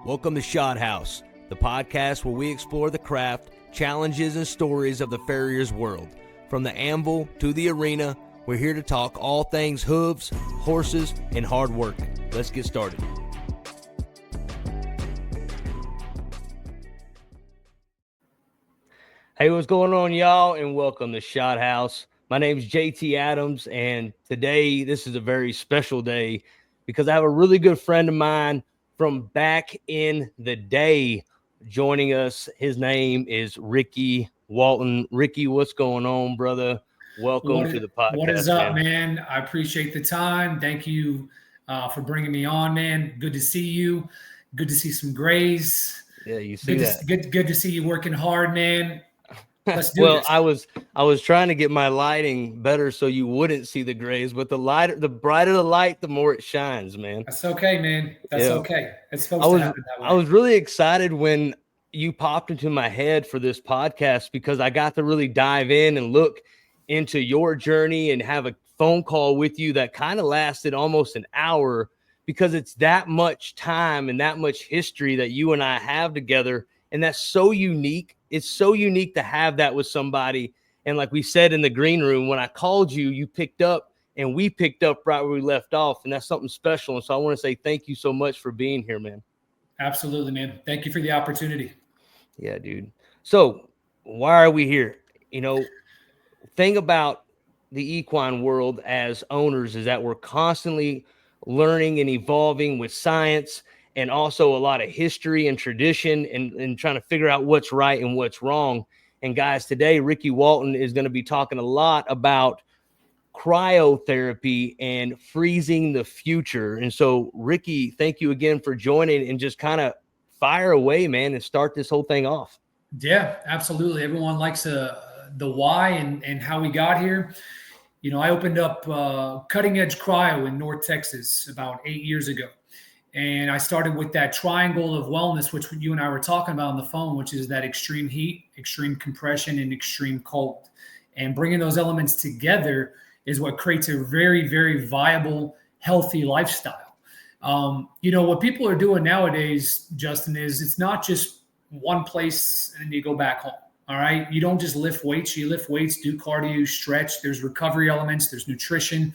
Welcome to Shot House, the podcast where we explore the craft, challenges, and stories of the farrier's world. From the anvil to the arena, we're here to talk all things hooves, horses, and hard work. Let's get started. Hey, what's going on, y'all, and welcome to Shot House. My name is JT Adams, and today this is a very special day because I have a really good friend of mine from back in the day joining us. His name is Ricky Walton. Ricky, what's going on, brother? Welcome to the podcast. What is up, man? I appreciate the time. Thank you for bringing me on, man. Good to see you. Good to see some grays. Yeah, you see that. Good to see you working hard, man. Let's do this. I was trying to get my lighting better so you wouldn't see the grays, but the brighter the light, the more it shines, man. That's okay, man. That's okay. It's supposed to happen that way. I was really excited when you popped into my head for this podcast because I got to really dive in and look into your journey and have a phone call with you that kind of lasted almost an hour because it's that much time and that much history that you and I have together. And that's so unique. It's so unique to have that with somebody. And like we said in the green room, when I called you, you picked up and we picked up right where we left off. And that's something special. And so I want to say thank you so much for being here, man. Absolutely, man. Thank you for the opportunity. Yeah, dude. So why are we here? You know, thing about the equine world as owners is that we're constantly learning and evolving with science and also a lot of history and tradition and trying to figure out what's right and what's wrong. And guys, today, Ricky Walton is going to be talking a lot about cryotherapy and freezing the future. And so, Ricky, thank you again for joining and just kind of fire away, man, and start this whole thing off. Yeah, absolutely. Everyone likes the why and how we got here. You know, I opened up Cutting Edge Cryo in North Texas about 8 years ago. And I started with that triangle of wellness, which you and I were talking about on the phone, which is that extreme heat, extreme compression, and extreme cold. And bringing those elements together is what creates a very, very viable, healthy lifestyle. You know, what people are doing nowadays, Justin, is it's not just one place and you go back home. All right. You don't just lift weights. You lift weights, do cardio, stretch. There's recovery elements. There's nutrition.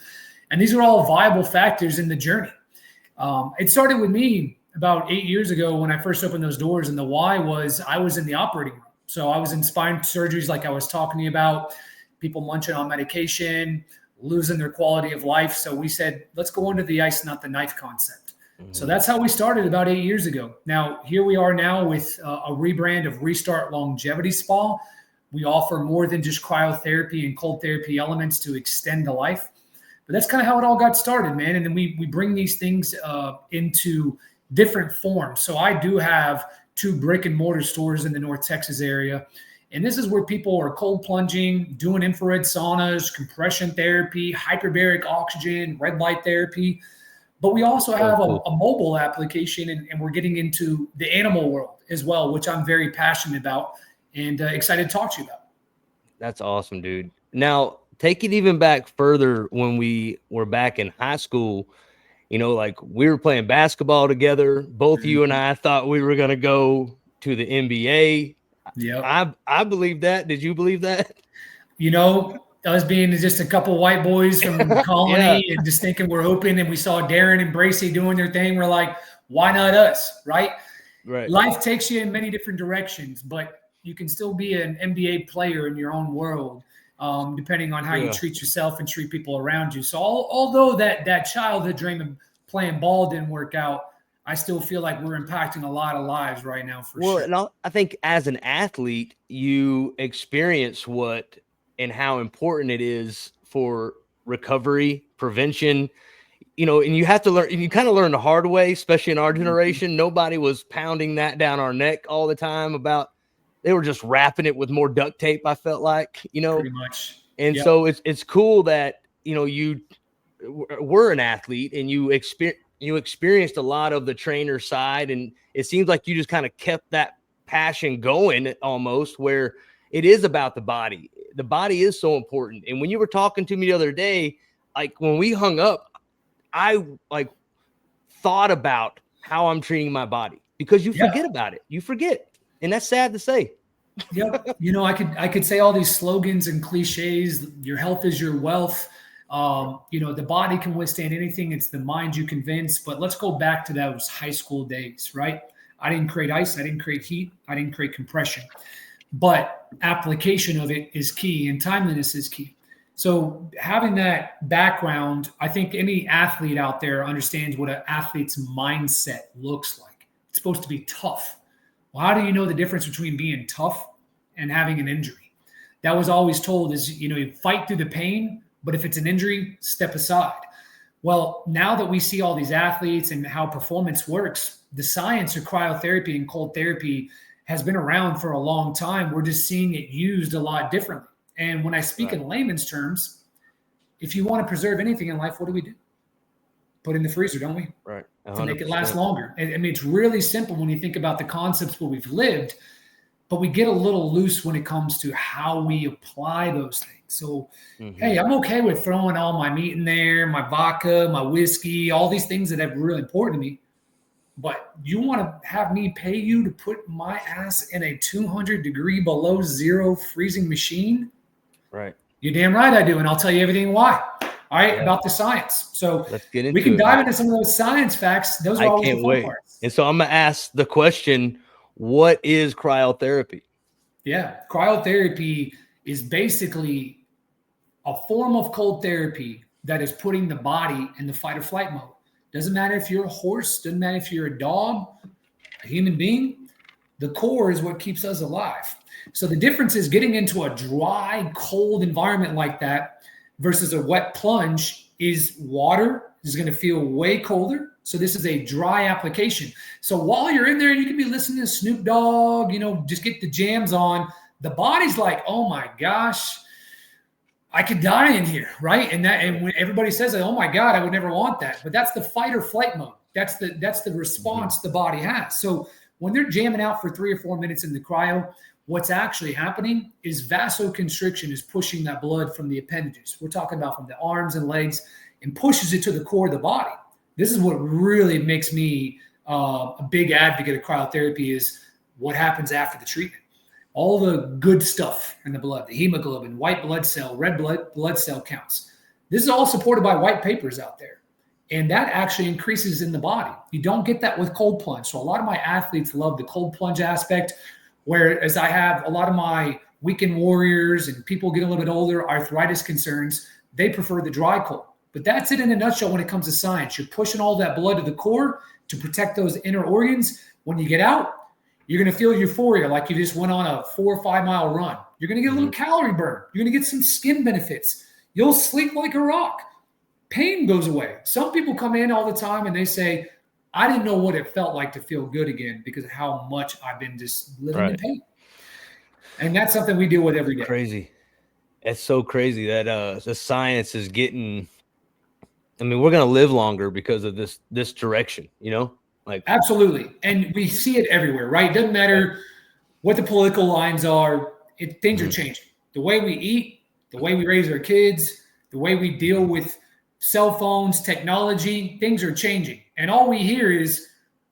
And these are all viable factors in the journey. It started with me about 8 years ago when I first opened those doors. And the why was I was in the operating room. So I was in spine surgeries like I was talking to you about, people munching on medication, losing their quality of life. So we said, let's go under the ice, not the knife concept. Mm-hmm. So that's how we started about 8 years ago. Now, here we are now with a rebrand of Restart Longevity Spa. We offer more than just cryotherapy and cold therapy elements to extend the life. But that's kind of how it all got started, man. And then we bring these things into different forms. So I do have 2 brick and mortar stores in the North Texas area. And this is where people are cold plunging, doing infrared saunas, compression therapy, hyperbaric oxygen, red light therapy. But we also have a mobile application, and we're getting into the animal world as well, which I'm very passionate about and excited to talk to you about. That's awesome, dude. Now, take it even back further when we were back in high school, you know, like we were playing basketball together. Both you and I thought we were going to go to the NBA. Yeah, I believe that. Did you believe that? You know, us being just a couple white boys from the colony and just thinking we're open, and we saw Darren and Bracey doing their thing. We're like, why not us? Right. Life takes you in many different directions, but you can still be an NBA player in your own world. Depending on how you treat yourself and treat people around you. So although that childhood dream of playing ball didn't work out, I still feel like we're impacting a lot of lives right now for sure. And I think as an athlete, you experience what and how important it is for recovery, prevention, you know, and you have to learn, and you kind of learn the hard way, especially in our generation. Mm-hmm. Nobody was pounding that down our neck all the time about. They were just wrapping it with more duct tape, I felt like, you know. Pretty much. And so it's cool that, you know, you were an athlete and you experienced a lot of the trainer side. And it seems like you just kind of kept that passion going almost, where it is about the body. The body is so important. And when you were talking to me the other day, like when we hung up, I like thought about how I'm treating my body. because you forget about it. You forget. And that's sad to say. Yep. I could say all these slogans and cliches. Your health is your wealth. The body can withstand anything. It's the mind you convince. But let's go back to those high school days, right? I didn't create ice. I didn't create heat. I didn't create compression. But application of it is key, and timeliness is key. So having that background, I think any athlete out there understands what an athlete's mindset looks like. It's supposed to be tough. Well, how do you know the difference between being tough and having an injury? That was always told is, you fight through the pain, but if it's an injury, step aside. Well, now that we see all these athletes and how performance works, the science of cryotherapy and cold therapy has been around for a long time. We're just seeing it used a lot differently. And when I speak in layman's terms, if you want to preserve anything in life, what do? Put it in the freezer, don't we? Right. 100%. To make it last longer. I mean, it's really simple when you think about the concepts where we've lived, but we get a little loose when it comes to how we apply those things. So, hey, I'm okay with throwing all my meat in there, my vodka, my whiskey, all these things that are really important to me. But you want to have me pay you to put my ass in a 200-degree below zero freezing machine? Right. You're damn right I do. And I'll tell you everything why. All right. About the science. So let's get into we can dive into some of those science facts. Those are always the fun parts. And so I'm going to ask the question, what is cryotherapy? Yeah. Cryotherapy is basically a form of cold therapy that is putting the body in the fight or flight mode. Doesn't matter if you're a horse, doesn't matter if you're a dog, a human being. The core is what keeps us alive. So the difference is getting into a dry, cold environment like that versus a wet plunge is water is going to feel way colder. So this is a dry application. So while you're in there, you can be listening to Snoop Dogg, just get the jams on. The body's like, oh my gosh, I could die in here, right? And when everybody says, oh my God, I would never want that. But that's the fight or flight mode. That's the response the body has. So when they're jamming out for 3 or 4 minutes in the cryo, what's actually happening is vasoconstriction is pushing that blood from the appendages. We're talking about from the arms and legs and pushes it to the core of the body. This is what really makes me a big advocate of cryotherapy is what happens after the treatment. All the good stuff in the blood, the hemoglobin, white blood cell, red blood cell counts. This is all supported by white papers out there. And that actually increases in the body. You don't get that with cold plunge. So a lot of my athletes love the cold plunge aspect, whereas I have a lot of my weekend warriors and people get a little bit older, arthritis concerns, they prefer the dry cold. But that's it in a nutshell when it comes to science. You're pushing all that blood to the core to protect those inner organs. When you get out, you're going to feel euphoria like you just went on a 4 or 5 mile run. You're going to get a little calorie burn. You're going to get some skin benefits. You'll sleep like a rock. Pain goes away. Some people come in all the time and they say, I didn't know what it felt like to feel good again because of how much I've been just living in pain. And that's something we deal with every day. Crazy. It's so crazy that the science is getting, we're going to live longer because of this direction, Like absolutely. And we see it everywhere, right? It doesn't matter what the political lines are. Things are changing. The way we eat, the way we raise our kids, the way we deal with cell phones, technology, things are changing. And all we hear is,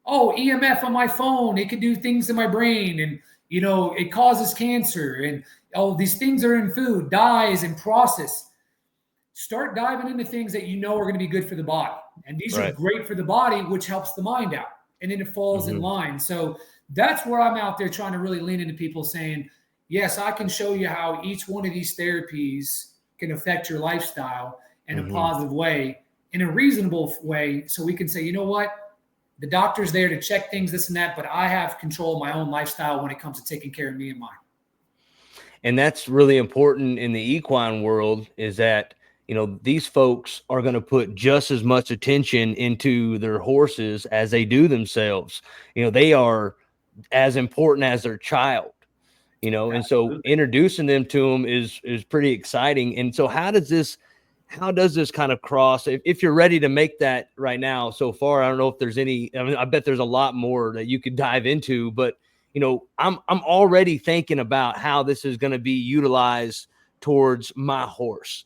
oh, EMF on my phone, it can do things to my brain. And, it causes cancer. And, oh, these things are in food, dyes and process. Start diving into things that are going to be good for the body. And these are great for the body, which helps the mind out. And then it falls in line. So that's where I'm out there trying to really lean into people saying, yes, I can show you how each one of these therapies can affect your lifestyle in a positive way, in a reasonable way. So we can say, you know what? The doctor's there to check things, this and that, but I have control of my own lifestyle when it comes to taking care of me and mine. And that's really important in the equine world is that, these folks are going to put just as much attention into their horses as they do themselves. They are as important as their child, and so introducing them to them is pretty exciting. And so how does this kind of cross, if you're ready to make that right now so far? I don't know if there's any, I bet there's a lot more that you could dive into, but I'm already thinking about how this is going to be utilized towards my horse.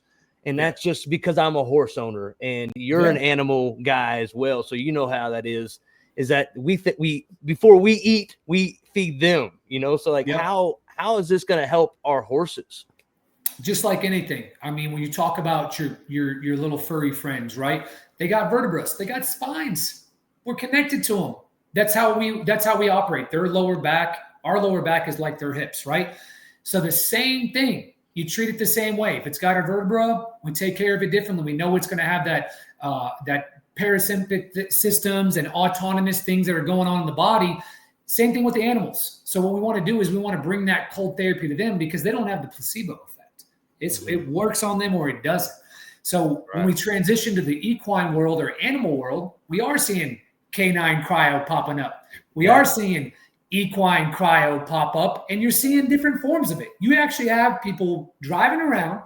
And that's just because I'm a horse owner and you're an animal guy as well. So you know how that is. is that we before we eat, we feed them, you know? So like, Yep. how is this going to help our horses? Just like anything. I mean, when you talk about your little furry friends, right? They got vertebrae, they got spines. We're connected to them. That's how we operate. Their lower back, our lower back is like their hips, right? So the same thing. You treat it the same way. If it's got a vertebra, we take care of it differently. We know it's going to have that parasympathetic systems and autonomous things that are going on in the body. Same thing with the animals. So what we want to do is we want to bring that cold therapy to them because they don't have the placebo effect. It works on them or it doesn't. So when we transition to the equine world or animal world, we are seeing canine cryo popping up. We are seeing equine cryo pop up, and you're seeing different forms of it. You actually have people driving around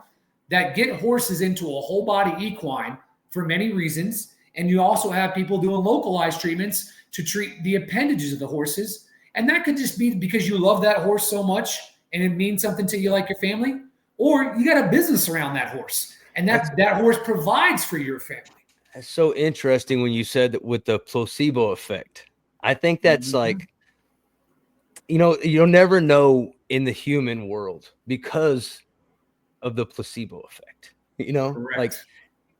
that get horses into a whole body equine for many reasons. And you also have people doing localized treatments to treat the appendages of the horses. And that could just be because you love that horse so much and it means something to you like your family, or you got a business around that horse and that horse provides for your family. That's so interesting when you said that with the placebo effect. I think that's like, you'll never know in the human world because of the placebo effect, Correct. like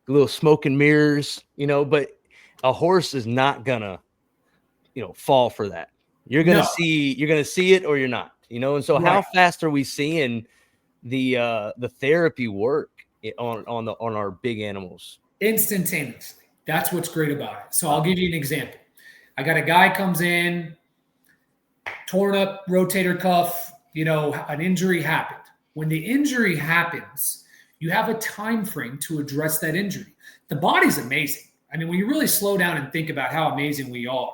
little smoke and mirrors, but a horse is not gonna, fall for that. You're gonna see it or you're not, and so how fast are we seeing the therapy work on our big animals? Instantaneously. That's what's great about it. So I'll give you an example. I got a guy comes in, torn up rotator cuff, an injury happened. When the injury happens, you have a time frame to address that injury. The body's amazing. I mean, when you really slow down and think about how amazing we are,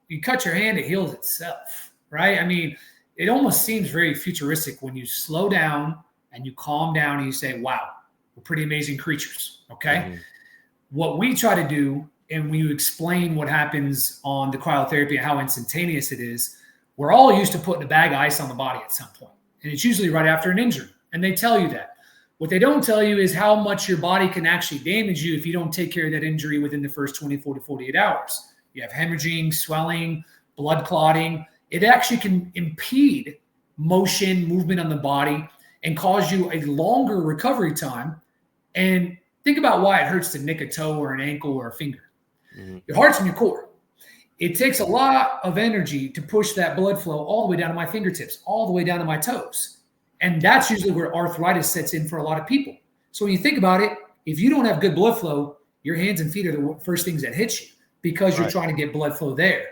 you cut your hand, it heals itself, right? I mean, it almost seems very futuristic when you slow down and you calm down and you say, wow, we're pretty amazing creatures, okay? What we try to do, and when you explain what happens on the cryotherapy and how instantaneous it is, we're all used to putting a bag of ice on the body at some point. And it's usually right after an injury. And they tell you that. What they don't tell you is how much your body can actually damage you if you don't take care of that injury within the first 24 to 48 hours. You have hemorrhaging, swelling, blood clotting. It actually can impede motion, movement on the body, and cause you a longer recovery time. And think about why it hurts to nick a toe or an ankle or a finger. Your heart's in your core. It takes a lot of energy to push that blood flow all the way down to my fingertips, all the way down to my toes. And that's usually where arthritis sets in for a lot of people. So when you think about it, if you don't have good blood flow, your hands and feet are the first things that hit you because you're trying to get blood flow there.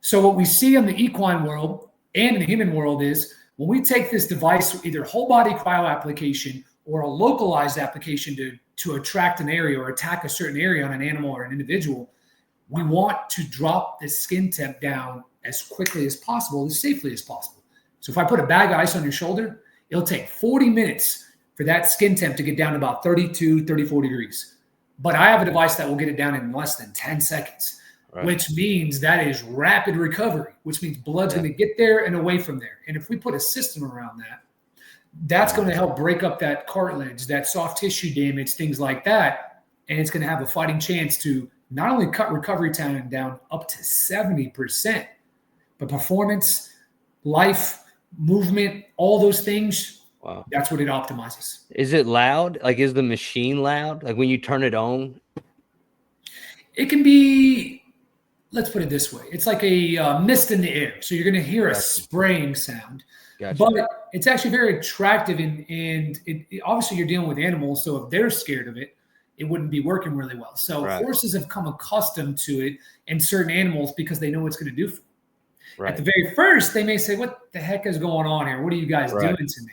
So what we see in the equine world and in the human world is when we take this device, either whole body cryo application or a localized application to attract an area or attack a certain area on an animal or an individual, we want to drop the skin temp down as quickly as possible, as safely as possible. So if I put a bag of ice on your shoulder, it'll take 40 minutes for that skin temp to get down to about 32, 34 degrees. But I have a device that will get it down in less than 10 seconds, which means that is rapid recovery, which means blood's going to get there and away from there. And if we put a system around that, that's going to help break up that cartilage, that soft tissue damage, things like that. And it's going to have a fighting chance to not only cut recovery time down up to 70%, but performance, life, movement, all those things, that's what it optimizes. Is it loud? Like, is the machine loud? Like when you turn it on? It can be, let's put it this way. It's like a mist in the air. So you're going to hear a spraying sound. But it's actually very attractive. And obviously you're dealing with animals. So if they're scared of it, it wouldn't be working really well. So horses have come accustomed to it and certain animals because they know what it's going to do for them. At the very first, they may say, what the heck is going on here? What are you guys doing to me?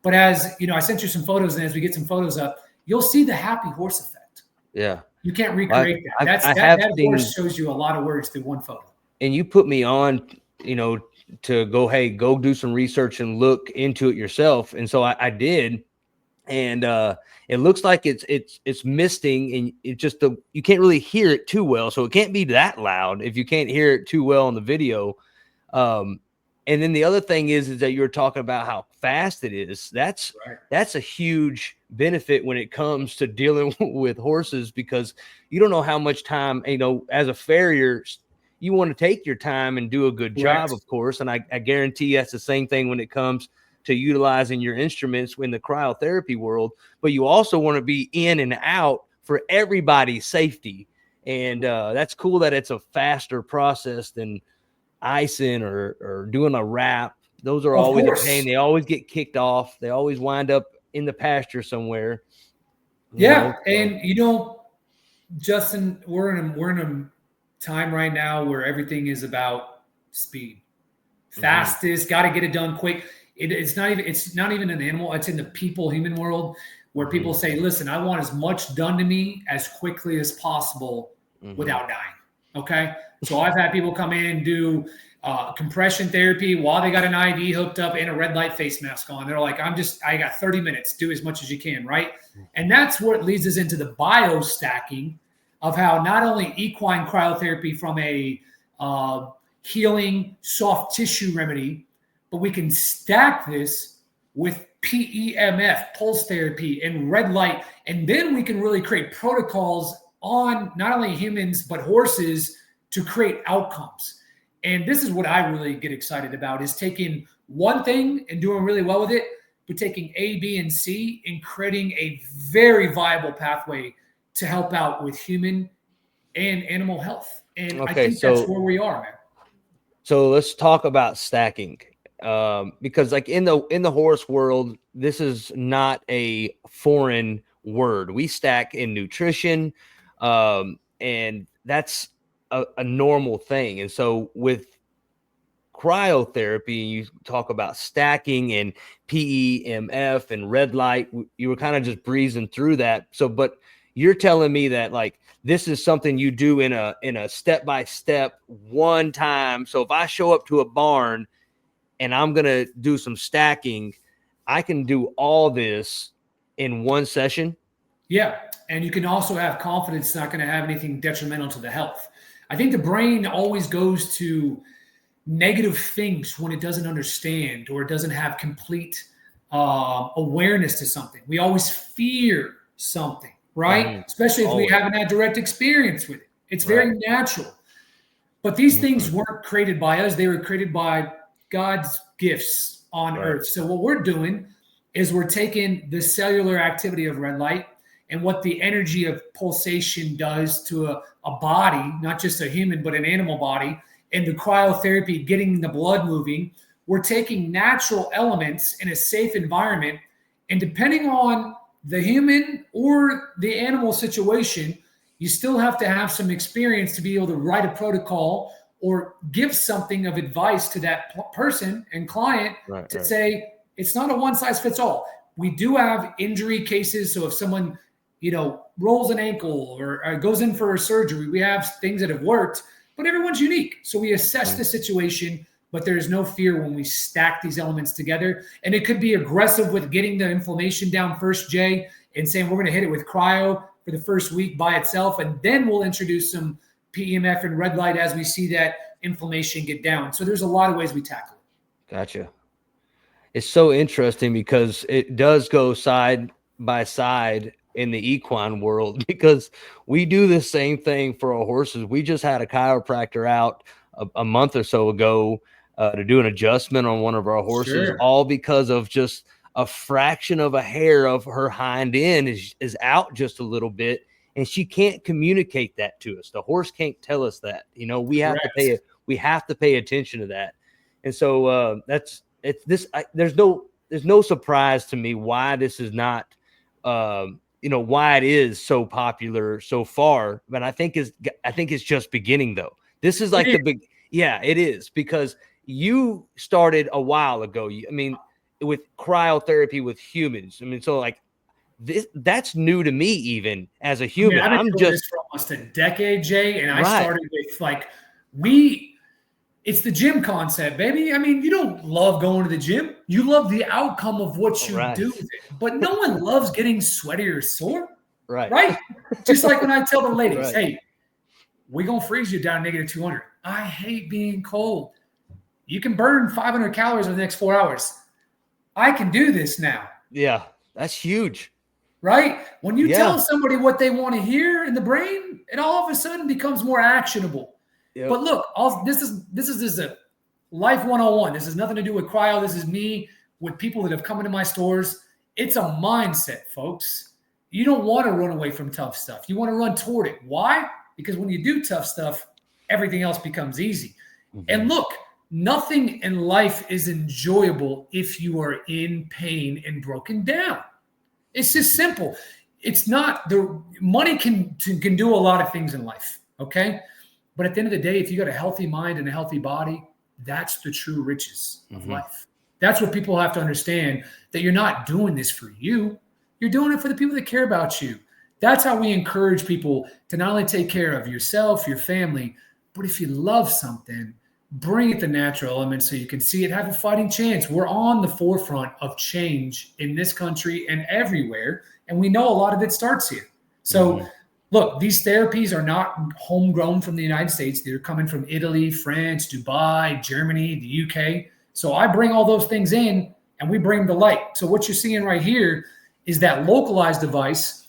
But as I sent you some photos, and as we get some photos up, you'll see the happy horse effect. Yeah. You can't recreate that. That horse shows you a lot of words through one photo. And you put me on, to go do some research and look into it yourself. And so I did. And it looks like it's misting, and it just you can't really hear it too well. So it can't be that loud if you can't hear it too well on the video. And then the other thing is that you were talking about how fast it is. That's a huge benefit when it comes to dealing with horses, because you don't know how much time, as a farrier, you want to take your time and do a good job, Correct. of course. And I guarantee that's the same thing when it comes to utilizing your instruments in the cryotherapy world. But you also want to be in and out for everybody's safety. And that's cool that it's a faster process than icing or doing a wrap. Those are Of always a course. pain. They always get kicked off. They always wind up in the pasture somewhere. Yeah. And, Justin, we're in a time right now where everything is about speed. Fastest, got to get it done quick. It's not even an animal, it's in the human world where people say, listen, I want as much done to me as quickly as possible without dying. Okay. So I've had people come in and do compression therapy while they got an IV hooked up and a red light face mask on. They're like, I got 30 minutes, do as much as you can. Right. And that's what leads us into the biostacking of how not only equine cryotherapy from a healing soft tissue remedy, but we can stack this with PEMF, pulse therapy, and red light. And then we can really create protocols on not only humans, but horses to create outcomes. And this is what I really get excited about, is taking one thing and doing really well with it, but taking A, B, and C and creating a very viable pathway to help out with human and animal health. And I think that's where we are, man. So let's talk about stacking. Because like in the horse world, this is not a foreign word. We stack in nutrition, and that's a normal thing. And so with cryotherapy, you talk about stacking and PEMF and red light. You were kind of just breezing through that. So, but you're telling me that like this is something you do in a step-by-step one time. So if I show up to a barn and I'm going to do some stacking, I can do all this in one session. Yeah. And you can also have confidence it's not going to have anything detrimental to the health. I think the brain always goes to negative things when it doesn't understand or it doesn't have complete awareness to something. We always fear something, right? Especially if we haven't had direct experience with it. It's very natural. But these things weren't created by us. They were created by God's gifts on earth. So what we're doing is we're taking the cellular activity of red light and what the energy of pulsation does to a body, not just a human, but an animal body, and the cryotherapy, getting the blood moving. We're taking natural elements in a safe environment. And depending on the human or the animal situation, you still have to have some experience to be able to write a protocol or give something of advice to that person and client to say, it's not a one size fits all. We do have injury cases. So if someone, rolls an ankle or goes in for a surgery, we have things that have worked, but everyone's unique. So we assess the situation, but there's no fear when we stack these elements together. And it could be aggressive with getting the inflammation down first, Jay, and saying, we're going to hit it with cryo for the first week by itself. And then we'll introduce some PEMF and red light as we see that inflammation get down. So there's a lot of ways we tackle it. Gotcha. It's so interesting because it does go side by side in the equine world, because we do the same thing for our horses. We just had a chiropractor out a month or so ago to do an adjustment on one of our horses, all because of just a fraction of a hair of her hind end is out just a little bit. And she can't communicate that to us. The horse can't tell us that. We have to pay attention to that. And so there's no surprise to me why this is not, why it is so popular so far. But I think it's just beginning though. This is like it is, because you started a while ago. With cryotherapy with humans. So like, that's new to me even as a human. I've been doing this for almost a decade, Jay, and I started with it's the gym concept, baby. You don't love going to the gym. You love the outcome of what you do with it. But no one loves getting sweaty or sore. Right? Just like when I tell the ladies, hey, we're going to freeze you down -200. I hate being cold. You can burn 500 calories in the next 4 hours. I can do this now. Yeah, that's huge. Right? When you tell somebody what they want to hear in the brain, it all of a sudden becomes more actionable. Yep. But look, this is a life 101. This has nothing to do with cryo. This is me with people that have come into my stores. It's a mindset, folks. You don't want to run away from tough stuff. You want to run toward it. Why? Because when you do tough stuff, everything else becomes easy. Mm-hmm. And look, nothing in life is enjoyable if you are in pain and broken down. It's just simple. It's not the money can do a lot of things in life. Okay. But at the end of the day, if you got a healthy mind and a healthy body, that's the true riches of life. That's what people have to understand, that you're not doing this for you. You're doing it for the people that care about you. That's how we encourage people to not only take care of yourself, your family, but if you love something, bring it the natural element so you can see it have a fighting chance. We're on the forefront of change in this country and everywhere. And we know a lot of it starts here. So look, these therapies are not homegrown from the United States. They're coming from Italy, France, Dubai, Germany, the UK. So I bring all those things in and we bring them to light. So what you're seeing right here is that localized device.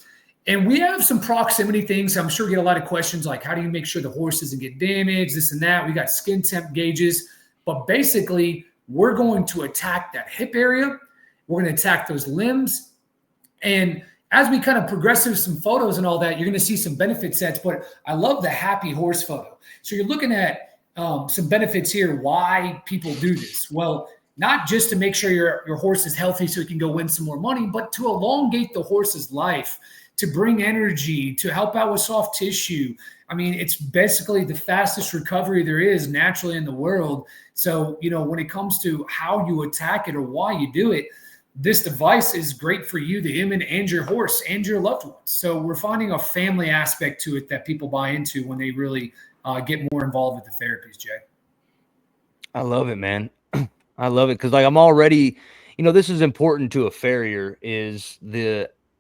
And we have some proximity things. I'm sure you get a lot of questions like, how do you make sure the horse doesn't get damaged, this and that. We got skin temp gauges. But basically, we're going to attack that hip area. We're going to attack those limbs. And as we kind of progress through some photos and all that, you're going to see some benefit sets. But I love the happy horse photo. So you're looking at some benefits here, why people do this. Well, not just to make sure your horse is healthy so he can go win some more money, but to elongate the horse's life, to bring energy, to help out with soft tissue. I mean, it's basically the fastest recovery there is naturally in the world. So, when it comes to how you attack it or why you do it, this device is great for you, the human, and your horse and your loved ones. So we're finding a family aspect to it that people buy into when they really get more involved with the therapies, Jay. I love it, man. I love it because I'm already, this is important to a farrier, is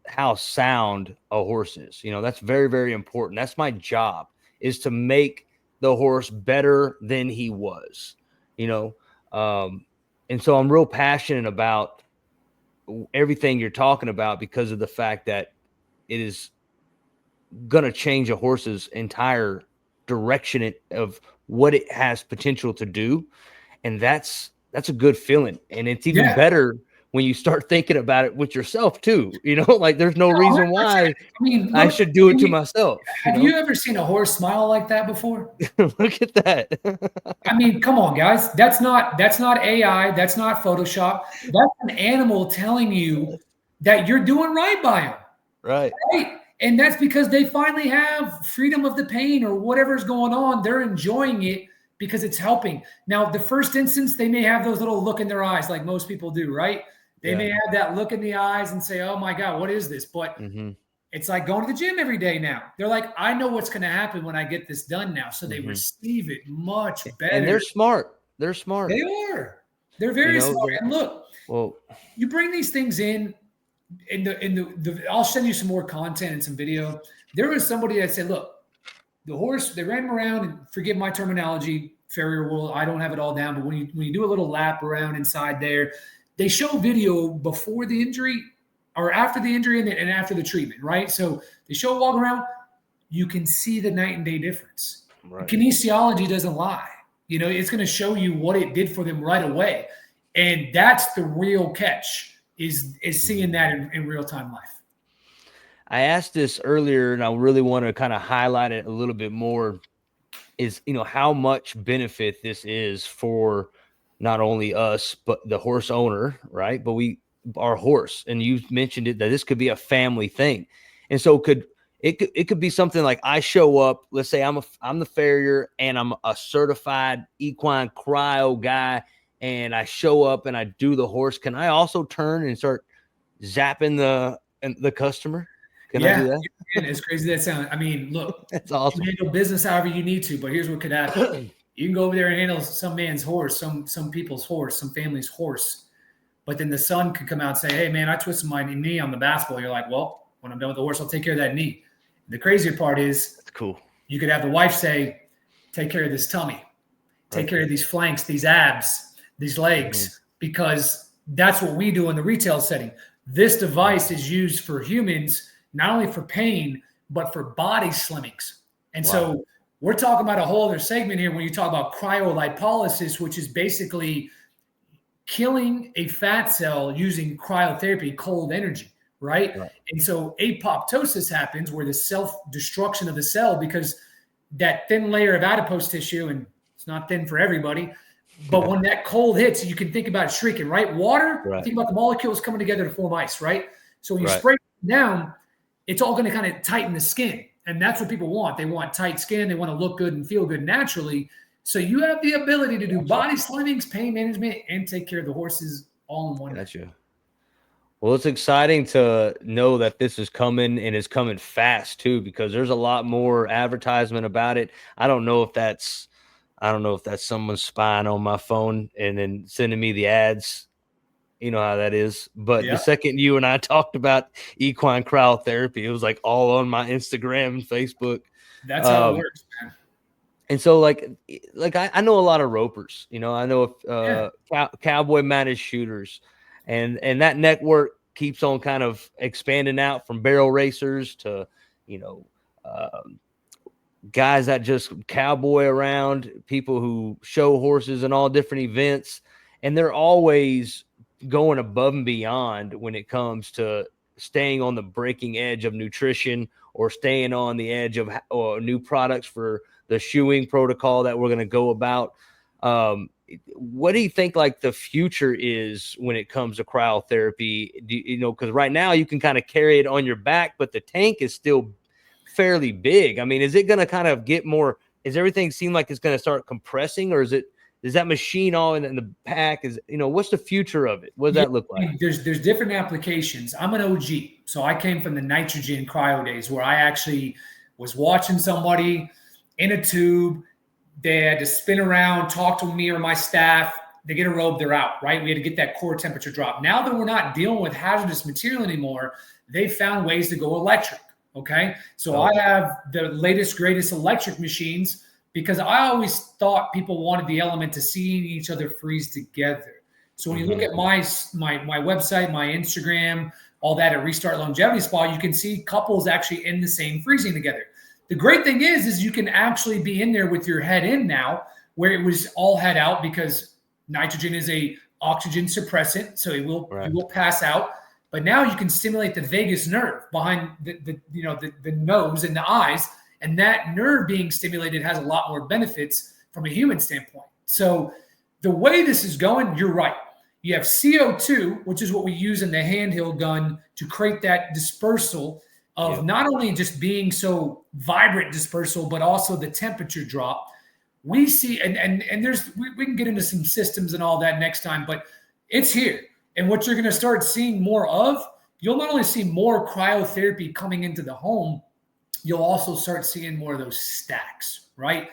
how sound a horse is. That's very, very important. That's my job, is to make the horse better than he was, and so I'm real passionate about everything you're talking about because of the fact that it is going to change a horse's entire direction of what it has potential to do. And that's a good feeling. And it's even better when you start thinking about it with yourself too. There's no reason why I should do it to myself. Have you ever seen a horse smile like that before? Look at that. I mean, come on, guys. That's not AI. That's not Photoshop. That's an animal telling you that you're doing right by him. Right. And that's because they finally have freedom of the pain or whatever's going on. They're enjoying it because it's helping. Now, the first instance, they may have those little look in their eyes like most people do, right? They may have that look in the eyes and say, oh my God, what is this? But it's like going to the gym every day now. They're like, I know what's going to happen when I get this done now. So they receive it much better. And they're smart. They're smart. They are. They're very smart. And look, you bring these things in the I'll send you some more content and some video. There was somebody that said, look, the horse, they ran him around, and forgive my terminology, farrier world, I don't have it all down, but when you do a little lap around inside there, they show video before the injury or after the injury and after the treatment, right? So they show a walk around, you can see the night and day difference. Right. Kinesiology doesn't lie. It's going to show you what it did for them right away. And that's the real catch, is seeing that in real-time life. I asked this earlier, and I really want to kind of highlight it a little bit more, is, how much benefit this is for not only us, but the horse owner, right? But our horse. And you mentioned it, that this could be a family thing. And so it could be something like, I show up, let's say I'm the farrier and I'm a certified equine cryo guy, and I show up and I do the horse. Can I also turn and start zapping the customer? Can I do that? As crazy as that sounds. I mean, look, that's awesome. You handle business however you need to, but here's what could happen. You can go over there and handle some man's horse, some people's horse, some family's horse. But then the son could come out and say, hey, man, I twisted my knee on the basketball. You're like, well, when I'm done with the horse, I'll take care of that knee. And the crazier part is, that's cool. You could have the wife say, take care of this tummy, take care of these flanks, these abs, these legs, because that's what we do in the retail setting. This device is used for humans, not only for pain, but for body slimmings. And so We're talking about a whole other segment here when you talk about cryolipolysis, which is basically killing a fat cell using cryotherapy, cold energy, right? And so apoptosis happens where the self-destruction of the cell, because that thin layer of adipose tissue, and it's not thin for everybody, but when that cold hits, you can think about it shrinking, right? Water, you think about the molecules coming together to form ice, right? So when you spray it down, it's all going to kind of tighten the skin. And that's what people want. They want tight skin. They want to look good and feel good naturally. So you have the ability to do body slimmings, pain management, and take care of the horses all in one. Gotcha. Well, it's exciting to know that this is coming, and it's coming fast too, because there's a lot more advertisement about it. I don't know if that's someone spying on my phone and then sending me the ads. You know how that is. But the second you and I talked about equine cryotherapy, it was like all on my Instagram and Facebook. That's how it works, man. And so like I know a lot of ropers, you know, I know cowboy managed shooters, and that network keeps on kind of expanding out from barrel racers to, you know, guys that just cowboy around, people who show horses in all different events. And they're always going above and beyond when it comes to staying on the breaking edge of nutrition or staying on the edge of new products for the shoeing protocol that we're going to go about. What do you think like the future is when it comes to cryotherapy? You know, because right now you can kind of carry it on your back, but the tank is still fairly big. I mean, is it going to kind of get more? Is everything seem like it's going to start compressing, or is that machine all in the pack? Is, you know, what's the future of it? What does that look like? There's different applications. I'm an OG, so I came from the nitrogen cryo days where I actually was watching somebody in a tube. They had to spin around, talk to me or my staff. They get a robe, they're out, right? We had to get that core temperature drop. Now that we're not dealing with hazardous material anymore, they found ways to go electric, okay? So I have the latest, greatest electric machines because I always thought people wanted the element to seeing each other freeze together. So when you look at my website, my Instagram, all that at Restart Longevity Spa, you can see couples actually in the same freezing together. The great thing is you can actually be in there with your head in now, where it was all head out, because nitrogen is a oxygen suppressant, so it will pass out. But now you can stimulate the vagus nerve behind the nose and the eyes, and that nerve being stimulated has a lot more benefits from a human standpoint. So the way this is going, you're right. You have CO2, which is what we use in the handheld gun to create that dispersal of not only just being so vibrant dispersal, but also the temperature drop. We see, and there's, we can get into some systems and all that next time, but it's here. And what you're going to start seeing more of, you'll not only see more cryotherapy coming into the home, you'll also start seeing more of those stacks, right?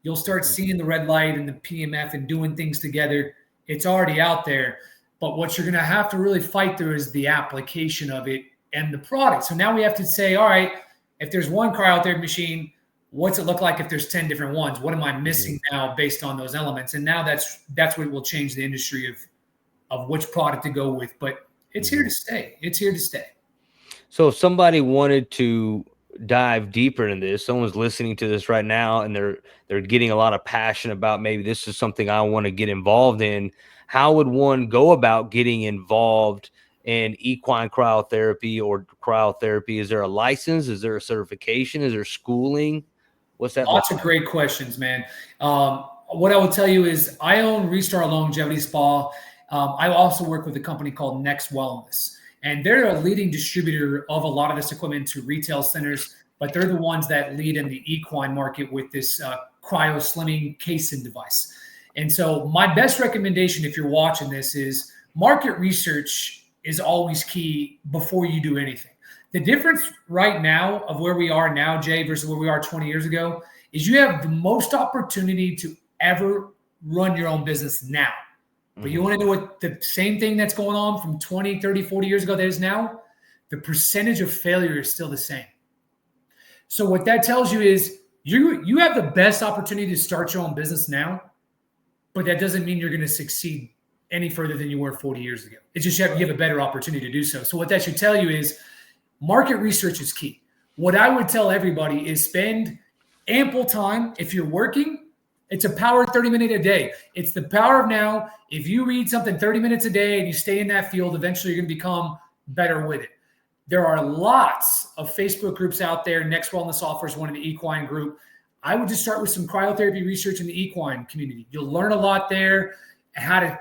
You'll start seeing the red light and the PMF and doing things together. It's already out there. But what you're going to have to really fight through is the application of it and the product. So now we have to say, all right, if there's one cryotherapy machine, what's it look like if there's 10 different ones? What am I missing now based on those elements? And now that's what will change the industry of which product to go with. But it's here to stay. It's here to stay. So if somebody wanted to dive deeper into this, someone's listening to this right now and they're getting a lot of passion about, maybe this is something I want to get involved in, how would one go about getting involved in equine cryotherapy or cryotherapy? Is there a license? Is there a certification? Is there schooling? What's that? Lots of great questions, man. What I will tell you is I own Restart Longevity Spa. I also work with a company called Next Wellness, and they're a leading distributor of a lot of this equipment to retail centers, but they're the ones that lead in the equine market with this cryo slimming casein device. And so my best recommendation, if you're watching this, is market research is always key before you do anything. The difference right now of where we are now, Jay, versus where we are 20 years ago, is you have the most opportunity to ever run your own business now. But you want to know what the same thing that's going on from 20, 30, 40 years ago that is now? The percentage of failure is still the same. So what that tells you is you have the best opportunity to start your own business now, but that doesn't mean you're going to succeed any further than you were 40 years ago. It's just you have a better opportunity to do so. So what that should tell you is market research is key. What I would tell everybody is spend ample time. If you're working, it's a power 30-minute a day. It's the power of now. If you read something 30 minutes a day and you stay in that field, eventually you're going to become better with it. There are lots of Facebook groups out there. Next Wellness offers one in the equine group. I would just start with some cryotherapy research in the equine community. You'll learn a lot there.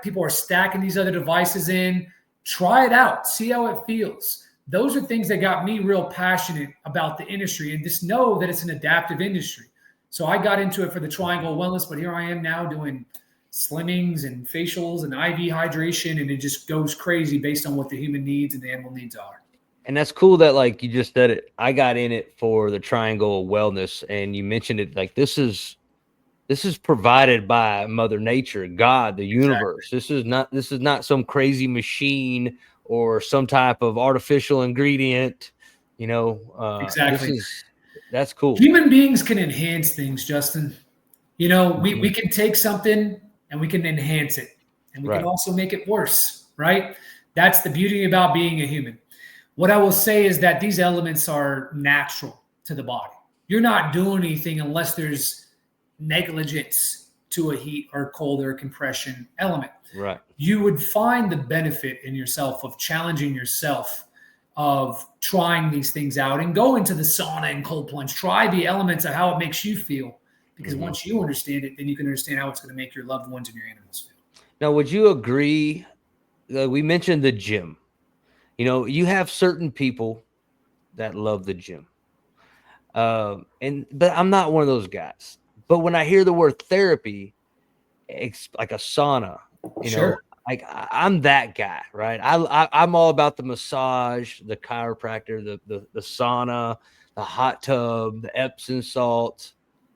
People are stacking these other devices in. Try it out. See how it feels. Those are things that got me real passionate about the industry, and just know that it's an adaptive industry. So I got into it for the Triangle Wellness, but here I am now doing slimmings and facials and IV hydration, and it just goes crazy based on what the human needs and the animal needs are. And that's cool that, like you just said it, I got in it for the Triangle Wellness, and you mentioned it like this is provided by Mother Nature, God, the universe. This is not some crazy machine or some type of artificial ingredient, Exactly. That's cool. Human beings can enhance things, Justin. We can take something and we can enhance it, and we can also make it worse, right? That's the beauty about being a human. What I will say is that these elements are natural to the body. You're not doing anything unless there's negligence to a heat or cold or a compression element. Right. You would find the benefit in yourself of challenging yourself, of trying these things out, and go into the sauna and cold plunge. Try the elements of how it makes you feel, because once you understand it, then you can understand how it's going to make your loved ones and your animals feel. Now, would you agree? We mentioned the gym. You have certain people that love the gym. But I'm not one of those guys. But when I hear the word therapy, it's like a sauna, like I'm that guy, right? I'm all about the massage, the chiropractor, the sauna, the hot tub, the Epsom salts,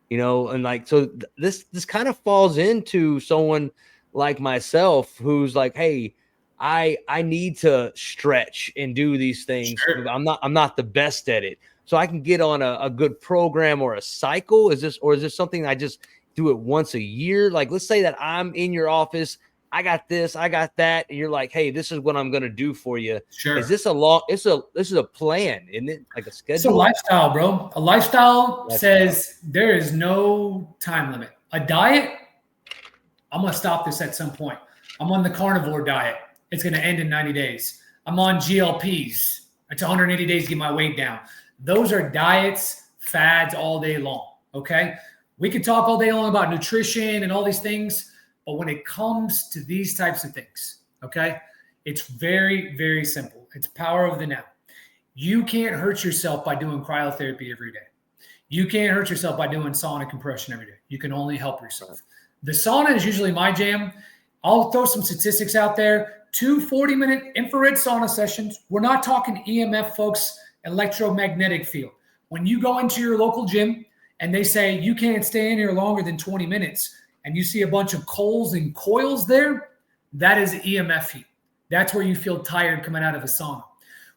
and like, so this kind of falls into someone like myself who's like, hey, I need to stretch and do these things. Sure. I'm not the best at it. So I can get on a good program or a cycle. Is this something I just do it once a year? Like, let's say that I'm in your office, I got this, I got that, and you're like, hey, this is what I'm going to do for you. Sure. Is this this is a plan, isn't it? Like a schedule? It's a lifestyle, bro. A lifestyle says there is no time limit. A diet, I'm going to stop this at some point. I'm on the carnivore diet. It's going to end in 90 days. I'm on GLPs. It's 180 days to get my weight down. Those are diets, fads all day long, okay? We can talk all day long about nutrition and all these things, but when it comes to these types of things, okay, it's very, very simple. It's power of the now. You can't hurt yourself by doing cryotherapy every day. You can't hurt yourself by doing sauna compression every day. You can only help yourself. The sauna is usually my jam. I'll throw some statistics out there. 2 40-minute infrared sauna sessions. We're not talking EMF, folks, electromagnetic field. When you go into your local gym and they say you can't stay in here longer than 20 minutes and you see a bunch of coals and coils there, that is EMF heat. That's where you feel tired coming out of a sauna.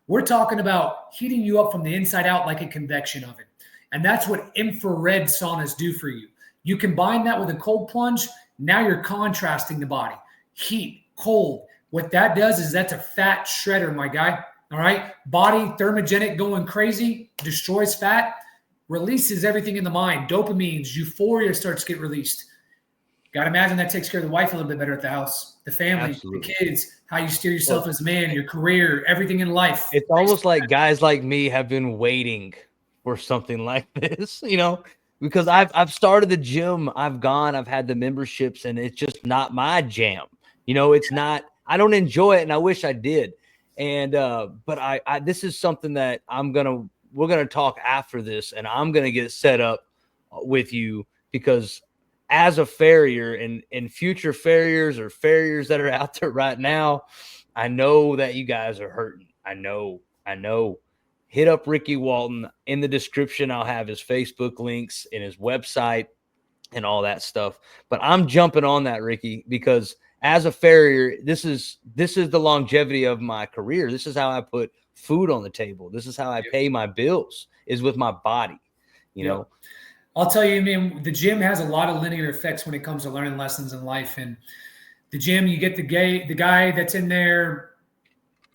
We're talking about heating you up from the inside out like a convection oven. And that's what infrared saunas do for you. You combine that with a cold plunge, now you're contrasting the body. Heat, cold. What that does is that's a fat shredder, my guy. All right. Body thermogenic going crazy, destroys fat, releases everything in the mind. Dopamines, euphoria starts to get released. Got to imagine that takes care of the wife a little bit better at the house, the family, Absolutely. The kids, how you steer yourself as a man, your career, everything in life. It's almost like guys like me have been waiting for something like this, because I've started the gym, I've had the memberships, and it's just not my jam. It's not, I don't enjoy it, and I wish I did. And but I this is something that we're gonna talk after this, and I'm gonna get set up with you, because as a farrier and future farriers or farriers that are out there right now, I know that you guys are hurting. I know. Hit up Ricky Walton. In the description, I'll have his Facebook links and his website and all that stuff. But I'm jumping on that, Ricky, because as a farrier, this is the longevity of my career. This is how I put food on the table. This is how I pay my bills, is with my body, you know. I'll tell you, man, the gym has a lot of linear effects when it comes to learning lessons in life. And the gym, you get the guy that's in there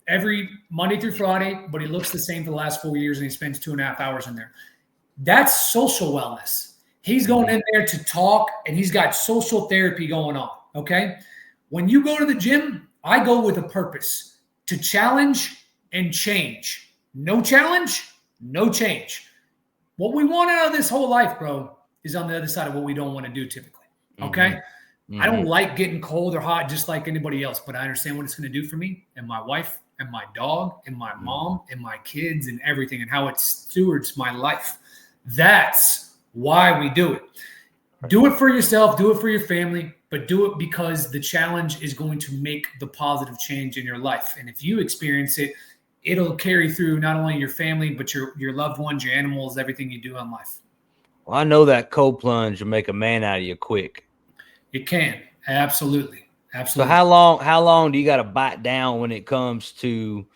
every Monday through Friday, but he looks the same for the last 4 years and he spends 2.5 hours in there. That's social wellness. He's going in there to talk, and he's got social therapy going on, okay? When you go to the gym, I go with a purpose to challenge and change. No challenge, no change. What we want out of this whole life, bro, is on the other side of what we don't want to do typically, okay? I don't like getting cold or hot just like anybody else, but I understand what it's going to do for me and my wife and my dog and my mom and my kids and everything and how it stewards my life. That's why we do it. Do it for yourself, do it for your family, but do it because the challenge is going to make the positive change in your life. And if you experience it, it'll carry through not only your family, but your loved ones, your animals, everything you do in life. Well, I know that cold plunge will make a man out of you quick. It can. Absolutely. So how long do you got to bite down when it comes to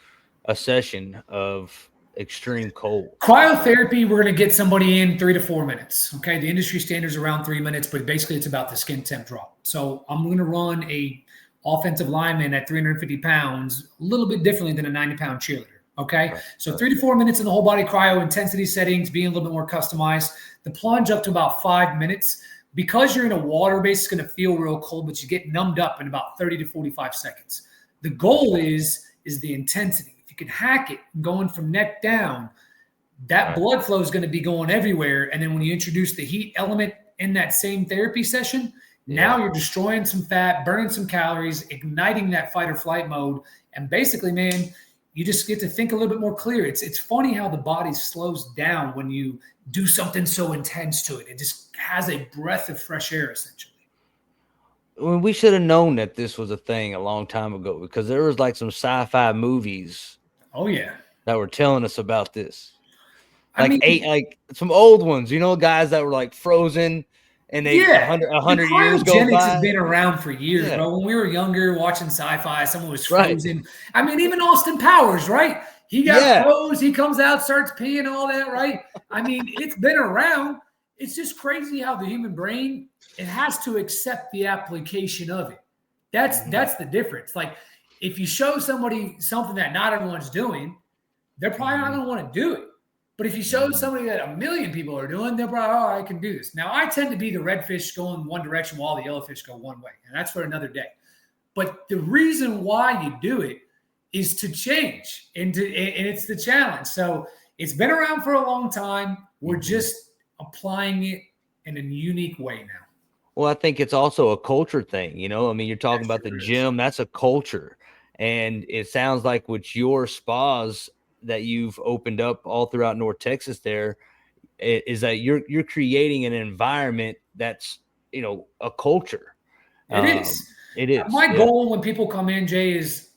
a session of extreme cold? Cryotherapy, we're going to get somebody in 3 to 4 minutes. Okay. The industry standard is around 3 minutes, but basically it's about the skin temp drop. So I'm going to run a offensive lineman at 350 pounds, a little bit differently than a 90-pound cheerleader. Okay. So 3 to 4 minutes in the whole body cryo intensity settings, being a little bit more customized. The plunge up to about 5 minutes. Because you're in a water base, it's going to feel real cold, but you get numbed up in about 30 to 45 seconds. The goal is the intensity. If you can hack it, going from neck down, that blood flow is going to be going everywhere. And then when you introduce the heat element in that same therapy session, now you're destroying some fat, burning some calories, igniting that fight or flight mode. And basically, man, you just get to think a little bit more clear. It's funny how the body slows down when you do something so intense to it. It just has a breath of fresh air, essentially. Well, we should have known that this was a thing a long time ago because there was like some sci-fi movies. Oh yeah, that were telling us about this. Like some old ones, guys that were like frozen and they 100 years go by. Cryogenics has been around for years, bro. When we were younger, watching sci-fi, someone was frozen. I mean, even Austin Powers, right? He got froze. He comes out, starts peeing, all that, right? I mean, it's been around. It's just crazy how the human brain, it has to accept the application of it. That's the difference. Like, if you show somebody something that not everyone's doing, they're probably not going to want to do it. But if you show somebody that 1 million people are doing, they're probably, I can do this. Now, I tend to be the red fish going one direction while the yellow fish go one way, and that's for another day. But the reason why you do it is to change, and it's the challenge. So it's been around for a long time. We're just applying it in a unique way now. Well, I think it's also a culture thing. I mean, you're talking about the gym. That's a culture. And it sounds like with your spas that you've opened up all throughout North Texas there is that you're creating an environment that's, a culture. It is. My goal when people come in, Jay, is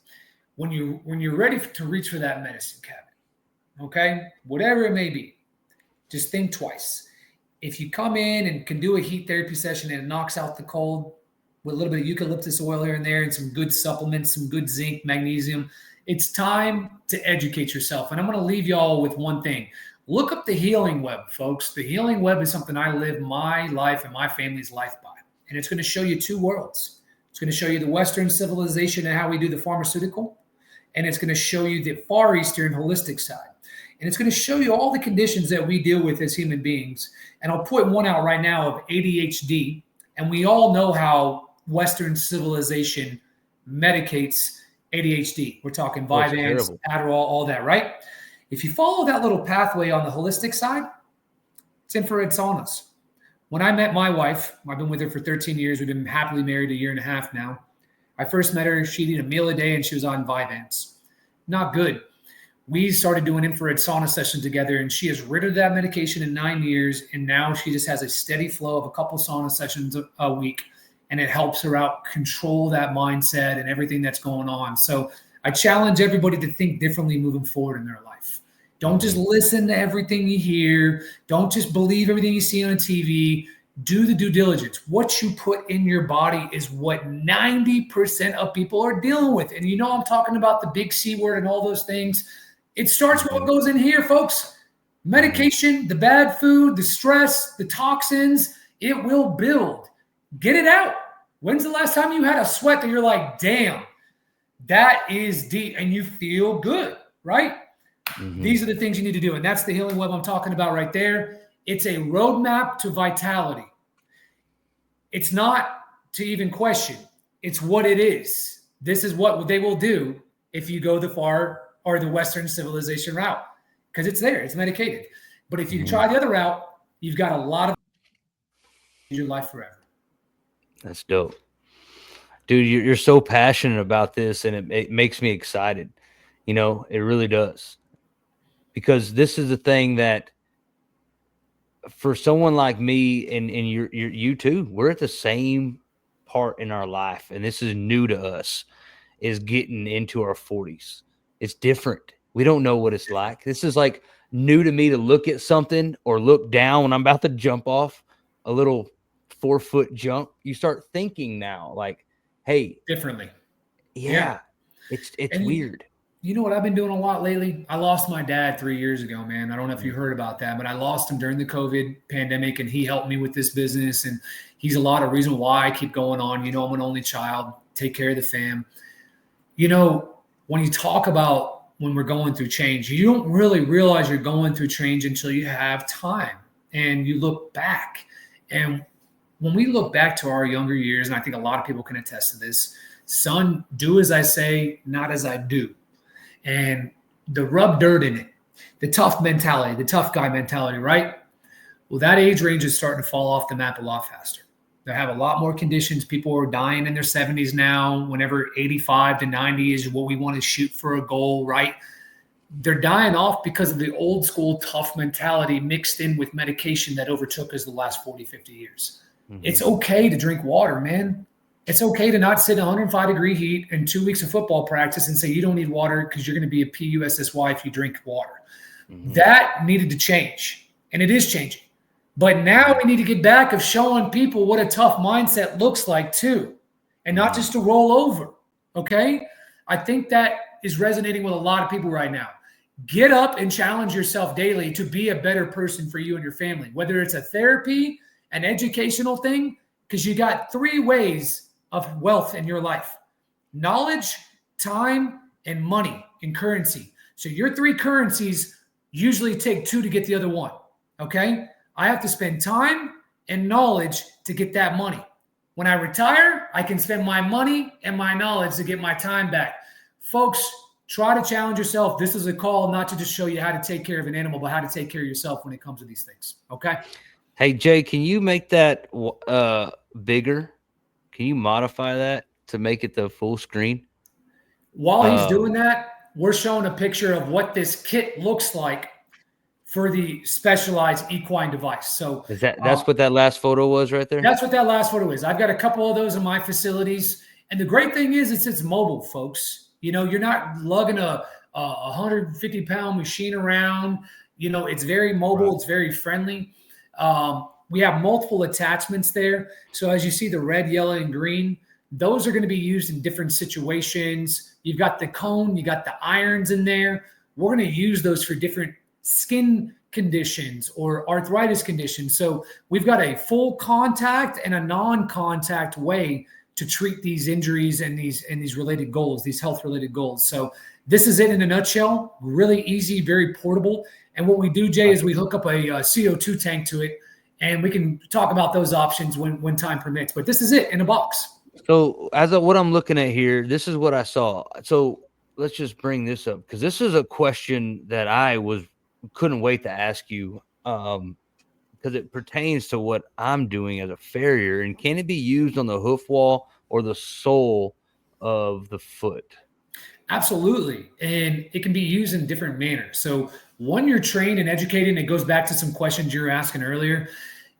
when you're ready to reach for that medicine cabinet, okay, whatever it may be, just think twice. If you come in and can do a heat therapy session and it knocks out the cold with a little bit of eucalyptus oil here and there and some good supplements, some good zinc, magnesium, it's time to educate yourself. And I'm going to leave y'all with one thing. Look up the healing web, folks. The healing web is something I live my life and my family's life by. And it's going to show you two worlds. It's going to show you the Western civilization and how we do the pharmaceutical. And it's going to show you the Far Eastern holistic side. And it's going to show you all the conditions that we deal with as human beings. And I'll put one out right now of ADHD. And we all know how Western civilization medicates ADHD. We're talking Vyvanse, Adderall, all that, right? If you follow that little pathway on the holistic side, it's infrared saunas. When I met my wife, I've been with her for 13 years. We've been happily married 1.5 years now. I first met her, she'd eat a meal a day and she was on Vyvanse. Not good. We started doing infrared sauna sessions together and she has rid of that medication in 9 years. And now she just has a steady flow of a couple sauna sessions a week. And it helps her out control that mindset and everything that's going on. So I challenge everybody to think differently moving forward in their life. Don't just listen to everything you hear. Don't just believe everything you see on TV. Do the due diligence. What you put in your body is what 90% of people are dealing with. And I'm talking about the big C word and all those things. It starts with what goes in here, folks. Medication, the bad food, the stress, the toxins, it will build. Get it out. When's the last time you had a sweat that you're like, damn, that is deep and you feel good, right? These are the things you need to do. And that's the healing web I'm talking about right there. It's a roadmap to vitality. It's not to even question. It's what it is. This is what they will do if you go the far or the Western civilization route, because it's there. It's medicated. But if you try the other route, you've got a lot of your life forever. That's dope. Dude, you're so passionate about this, and it makes me excited. You know, it really does. Because this is the thing that for someone like me and you too, we're at the same part in our life, and this is new to us, is getting into our 40s. It's different. We don't know what it's like. This is like new to me to look at something or look down when I'm about to jump off a little 4-foot jump. You start thinking now, like, hey, differently. Yeah. It's weird. You know what I've been doing a lot lately? I lost my dad 3 years ago, man. I don't know if you heard about that, but I lost him during the COVID pandemic, and he helped me with this business. And he's a lot of reason why I keep going on. You know, I'm an only child, take care of the fam. You know, when you talk about when we're going through change, you don't really realize you're going through change until you have time and you look back. And when we look back to our younger years, and I think a lot of people can attest to this, son, do as I say, not as I do. And the rub dirt in it, the tough mentality, the tough guy mentality, right? Well, that age range is starting to fall off the map a lot faster. They have a lot more conditions. People are dying in their 70s now. Whenever 85 to 90 is what we want to shoot for a goal, right? They're dying off because of the old school tough mentality mixed in with medication that overtook us the last 40, 50 years. Mm-hmm. It's okay to drink water, man. It's okay to not sit in 105-degree heat and 2 weeks of football practice and say you don't need water because you're going to be a PUSSY if you drink water. Mm-hmm. That needed to change, and it is changing. But now we need to get back of showing people what a tough mindset looks like too, and not just to roll over, okay? I think that is resonating with a lot of people right now. Get up and challenge yourself daily to be a better person for you and your family, whether it's a therapy, an educational thing, because you got 3 ways of wealth in your life: knowledge, time, and money in currency. So your 3 currencies usually take 2 to get the other one, okay? I have to spend time and knowledge to get that money. When I retire, I can spend my money and my knowledge to get my time back. Folks, try to challenge yourself. This is a call not to just show you how to take care of an animal, but how to take care of yourself when it comes to these things, okay? Hey, Jay, can you make that bigger? Can you modify that to make it the full screen? While he's doing that, we're showing a picture of what this kit looks like for the specialized equine device. So is that's what that last photo was right there? That's what that last photo is. I've got a couple of those in my facilities. And the great thing is it's mobile, folks. You know, you're not lugging a 150-pound machine around. You know, it's very mobile. Right. It's very friendly. We have multiple attachments there. So as you see the red, yellow, and green, those are going to be used in different situations. You've got the cone, you got the irons in there. We're going to use those for different skin conditions or arthritis conditions. So we've got a full contact and a non-contact way to treat these injuries and these related goals, these health-related goals. So this is it in a nutshell. Really easy, very portable. And what we do, Jay, is we hook up a CO2 tank to it, and we can talk about those options when time permits. But this is it in a box. So what I'm looking at here, this is what I saw. So let's just bring this up, because this is a question that I couldn't wait to ask you, because it pertains to what I'm doing as a farrier. And can it be used on the hoof wall or the sole of the foot? Absolutely. And it can be used in different manners. So when you're trained and educated, and it goes back to some questions you were asking earlier,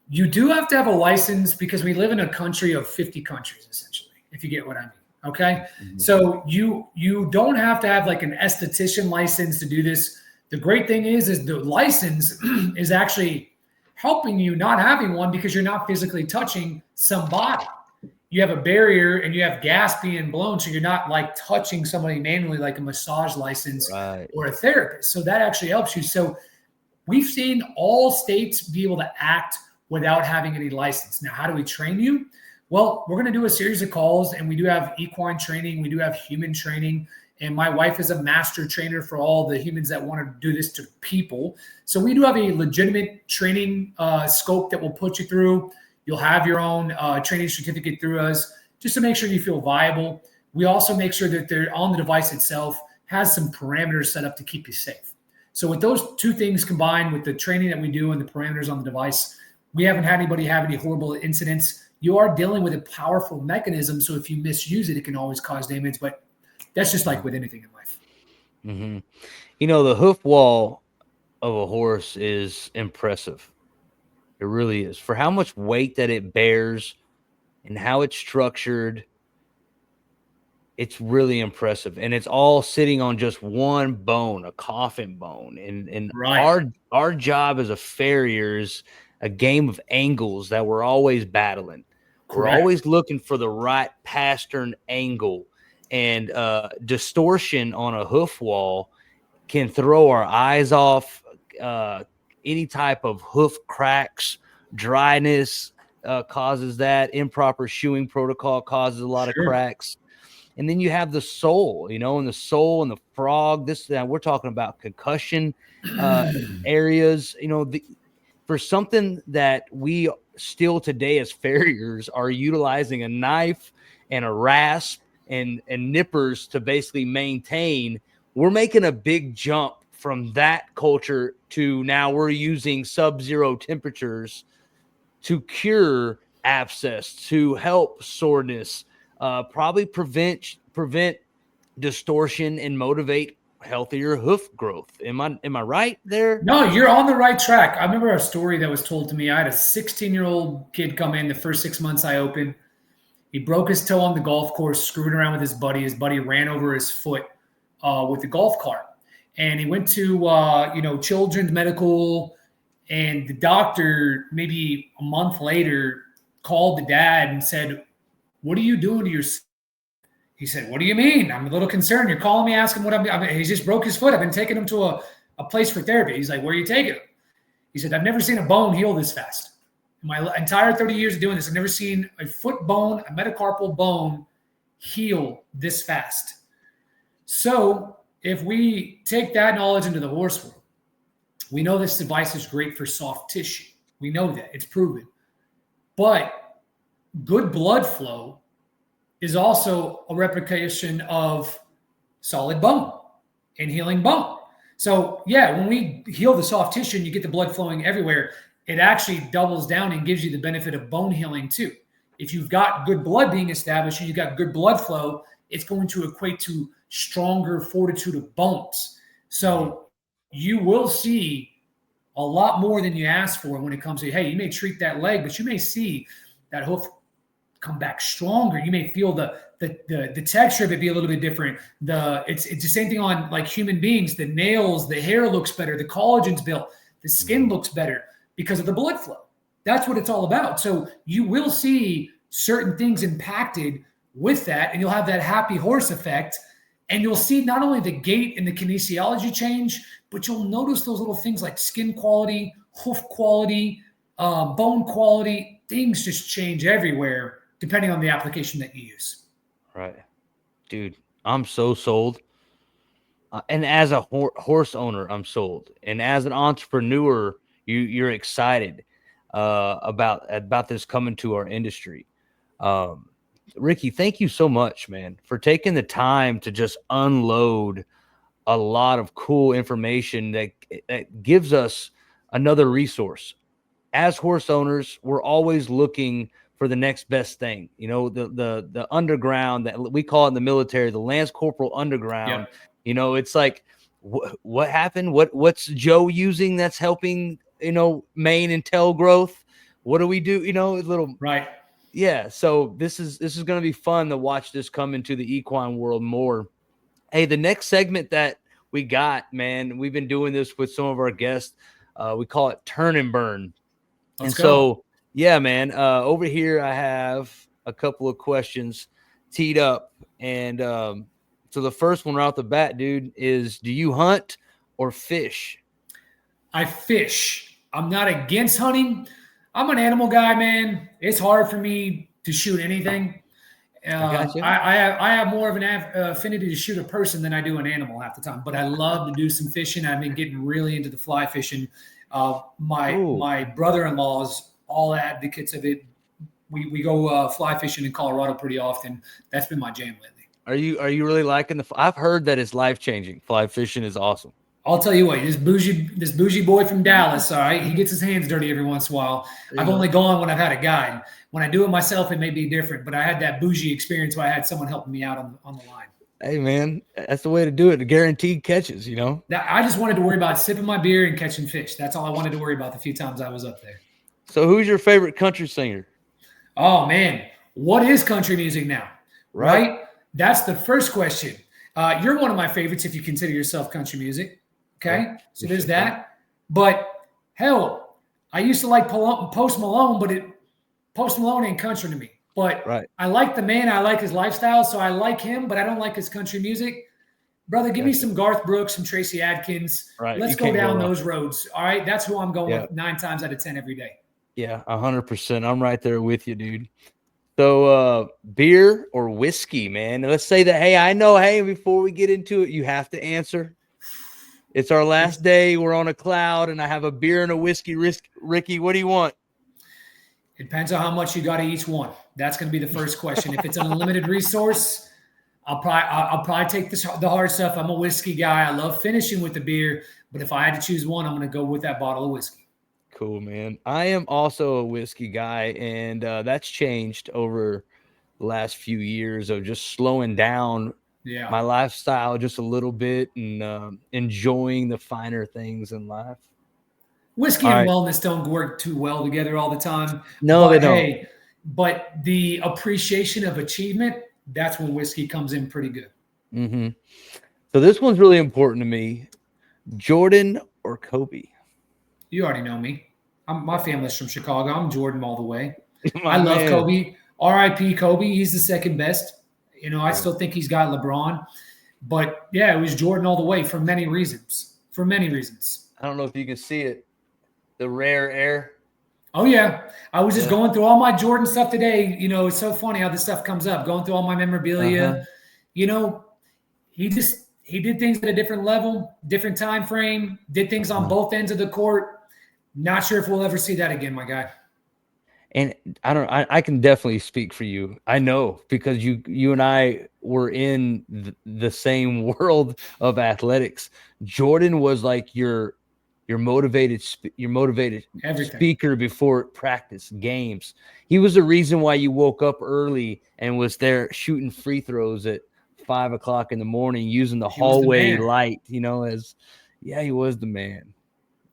you do have to have a license, because we live in a country of 50 countries, essentially, if you get what I mean. Okay. Mm-hmm. So you don't have to have like an esthetician license to do this. The great thing is the license is actually helping you not having one, because you're not physically touching somebody. You have a barrier and you have gas being blown, so you're not like touching somebody manually like a massage license or a therapist. So that actually helps you. So we've seen all states be able to act without having any license. Now, how do we train you? Well, we're going to do a series of calls, and we do have equine training. We do have human training. And my wife is a master trainer for all the humans that want to do this to people. So we do have a legitimate training scope that we'll put you through. You'll have your own training certificate through us just to make sure you feel viable. We also make sure that they're on the device itself has some parameters set up to keep you safe. So with those two things combined with the training that we do and the parameters on the device, we haven't had anybody have any horrible incidents. You are dealing with a powerful mechanism. So if you misuse it, it can always cause damage. But that's just like with anything in life. Mm-hmm. You know, the hoof wall of a horse is impressive. It really is. For how much weight that it bears and how it's structured, it's really impressive. And it's all sitting on just one bone, a coffin bone. And Right. our job as a farrier is a game of angles that we're always battling. We're Correct. always looking for the right pastern angle. And distortion on a hoof wall can throw our eyes off. Any type of hoof cracks, dryness causes that. Improper shoeing protocol causes a lot of cracks. And then you have the sole, and the sole and the frog. We're talking about concussion areas. For something that we still today as farriers are utilizing a knife and a rasp and nippers to basically maintain, we're making a big jump from that culture to now we're using sub-zero temperatures to cure abscess, to help soreness, probably prevent distortion and motivate healthier hoof growth. Am I right there? No, you're on the right track. I remember a story that was told to me. I had a 16-year-old kid come in the first 6 months I opened. He broke his toe on the golf course, screwing around with his buddy. His buddy ran over his foot with the golf cart. And he went to, children's medical, and the doctor maybe a month later called the dad and said, "What are you doing to your son?" He said, "What do you mean? I'm a little concerned. You're calling me asking what he just broke his foot. I've been taking him to a place for therapy." He's like, "Where are you taking him?" He said, "I've never seen a bone heal this fast. In my entire 30 years of doing this, I've never seen a foot bone, a metacarpal bone heal this fast." So if we take that knowledge into the horse world, we know this device is great for soft tissue. We know that. It's proven. But good blood flow is also a replication of solid bone and healing bone. So yeah, when we heal the soft tissue and you get the blood flowing everywhere, it actually doubles down and gives you the benefit of bone healing too. If you've got good blood being established and you've got good blood flow, it's going to equate to stronger fortitude of bones. So you will see a lot more than you ask for when it comes to, hey, you may treat that leg, but you may see that hoof come back stronger. You may feel the texture of it be a little bit different. It's the same thing on like human beings. The nails, the hair looks better, the collagen's built, the skin looks better because of the blood flow. That's what it's all about. So you will see certain things impacted with that, and you'll have that happy horse effect. And you'll see not only the gait and the kinesiology change, but you'll notice those little things like skin quality, hoof quality, bone quality. Things just change everywhere depending on the application that you use. Right. Dude, I'm so sold. And as a horse owner, I'm sold. And as an entrepreneur, you're excited about this coming to our industry. Ricky, thank you so much, man, for taking the time to just unload a lot of cool information that gives us another resource. As horse owners, we're always looking for the next best thing. The underground, that we call it in the military, the Lance Corporal underground. Yep. It's like, what happened? What's Joe using that's helping, mane and tail growth? What do we do? Little right. Yeah, so this is going to be fun to watch this come into the equine world more. Hey, the next segment that we got, man, we've been doing this with some of our guests. We call it Turn and Burn. Let's go. So, yeah, man, over here I have a couple of questions teed up. And so the first one right off the bat, dude, is do you hunt or fish? I fish. I'm not against hunting. I'm an animal guy, man. It's hard for me to shoot anything. I got you. I have more of an affinity to shoot a person than I do an animal half the time, but I love to do some fishing. I've been getting really into the fly fishing. My brother-in-laws, all advocates of it. We go fly fishing in Colorado pretty often. That's been my jam lately. Are you really liking I've heard that it's life changing. Fly fishing is awesome. I'll tell you what, this bougie boy from Dallas, all right, he gets his hands dirty every once in a while. I've only gone when I've had a guide. When I do it myself, it may be different, but I had that bougie experience where I had someone helping me out on the line. Hey, man, that's the way to do it. The guaranteed catches, you know? I just wanted to worry about sipping my beer and catching fish. That's all I wanted to worry about the few times I was up there. So who's your favorite country singer? Oh, man. What is country music now? Right? That's the first question. You're one of my favorites if you consider yourself country music. Okay? Yeah, so there's that. But, hell, I used to like Post Malone, but Post Malone ain't country to me. But I like the man. I like his lifestyle, so I like him, but I don't like his country music. Brother, give me some Garth Brooks, some Tracy Adkins. Let's go down those roads. All right? That's who I'm going with 9 times out of 10 every day. Yeah, 100%. I'm right there with you, dude. So beer or whiskey, man? Let's say that, hey, before we get into it, you have to answer. It's our last day. We're on a cloud, and I have a beer and a whiskey. Ricky, what do you want? It depends on how much you got to each one. That's going to be the first question. If it's an unlimited resource, I'll probably take the hard stuff. I'm a whiskey guy. I love finishing with the beer, but if I had to choose one, I'm going to go with that bottle of whiskey. Cool, man. I am also a whiskey guy, and that's changed over the last few years of just slowing down my lifestyle just a little bit and enjoying the finer things in life. Whiskey and wellness don't work too well together all the time. No, they don't. But the appreciation of achievement, that's when whiskey comes in pretty good. Mm-hmm. So this one's really important to me. Jordan or Kobe? You already know me. My family's from Chicago. I'm Jordan all the way. I love Kobe. R.I.P. Kobe. He's the second best. You know, I still think he's got LeBron. But, yeah, it was Jordan all the way for many reasons. For many reasons. I don't know if you can see it. The rare air. Oh, yeah. I was just going through all my Jordan stuff today. You know, it's so funny how this stuff comes up. Going through all my memorabilia. You know, he did things at a different level, different time frame, did things on both ends of the court. Not sure if we'll ever see that again, my guy. And I can definitely speak for you. I know because you and I were in the same world of athletics. Jordan was like your motivated speaker before practice games. He was the reason why you woke up early and was there shooting free throws at 5 o'clock in the morning, using the hallway light, you know, he was the man.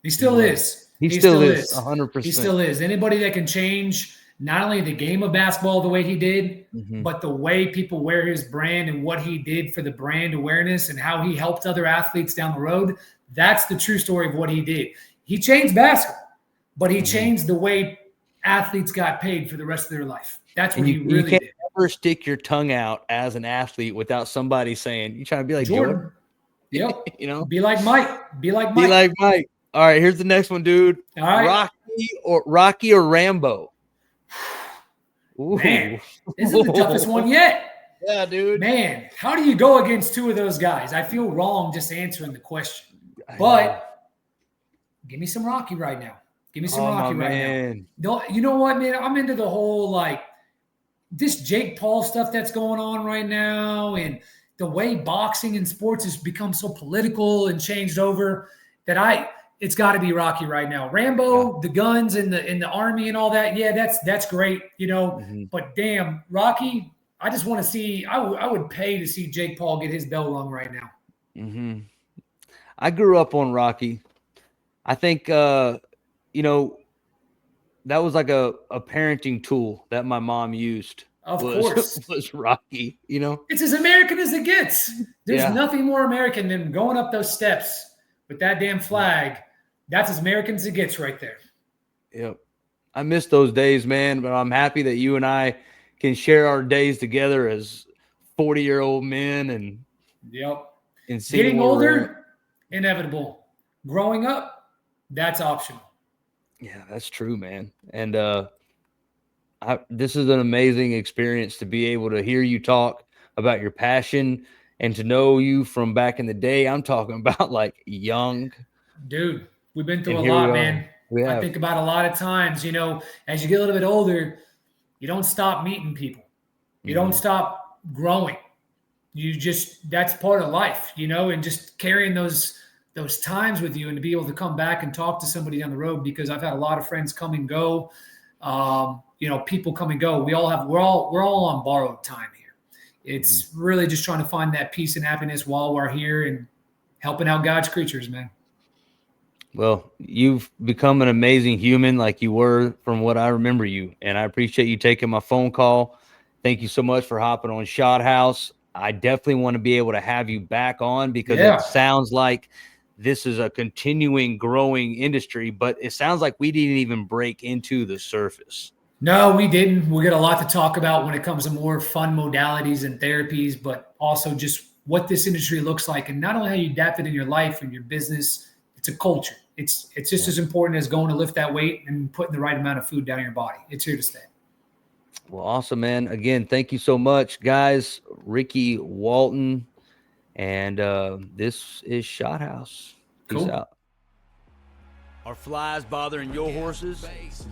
He still is. He still is 100%. He still is. Anybody that can change not only the game of basketball the way he did, but the way people wear his brand and what he did for the brand awareness and how he helped other athletes down the road. That's the true story of what he did. He changed basketball, but he changed the way athletes got paid for the rest of their life. That's what he really did. You can't ever stick your tongue out as an athlete without somebody saying, you trying to be like Jordan? Yep. You know, be like Mike. Be like Mike. All right, here's the next one, dude. All right. Rocky or Rambo? Ooh. Man, this is the toughest one yet. Yeah, dude. Man, how do you go against two of those guys? I feel wrong just answering the question. But give me some Rocky right now. Give me some Rocky right now. You know what, man? I'm into the whole, like, this Jake Paul stuff that's going on right now and the way boxing and sports has become so political and changed over that it's got to be Rocky right now. Rambo, the guns and the army and all that. Yeah, that's great, you know. But damn, Rocky, I just want to see. I would pay to see Jake Paul get his bell rung right now. I grew up on Rocky. I think you know, that was like a parenting tool that my mom used. Of course, was Rocky. You know, it's as American as it gets. There's nothing more American than going up those steps with that damn flag. That's as American as it gets right there. Yep. I miss those days, man, but I'm happy that you and I can share our days together as 40-year-old men and getting older, inevitable. Growing up, that's optional. Yeah, that's true, man. And This is an amazing experience to be able to hear you talk about your passion and to know you from back in the day. I'm talking about like young. Dude, we've been And through a here we lot, are. man. We I have. think about a lot of times, as you get a little bit older, you don't stop meeting people. You don't stop growing. That's part of life, and just carrying those times with you and to be able to come back and talk to somebody down the road, because I've had a lot of friends come and go. People come and go. We're all on borrowed time here. It's really just trying to find that peace and happiness while we're here and helping out God's creatures, man. Well, you've become an amazing human like you were from what I remember you. And I appreciate you taking my phone call. Thank you so much for hopping on Shot House. I definitely want to be able to have you back on because it Yeah. sounds like this is a continuing growing industry, but it sounds like we didn't even break into the surface. No, we didn't. We got a lot to talk about when it comes to more fun modalities and therapies, but also just what this industry looks like, and not only how you adapt it in your life and your business. It's a culture. It's just as important as going to lift that weight and putting the right amount of food down your body. It's here to stay. Well, awesome, man. Again, thank you so much, guys. Ricky Walton, and this is Shot House. Peace Cool. out. Are flies bothering your horses?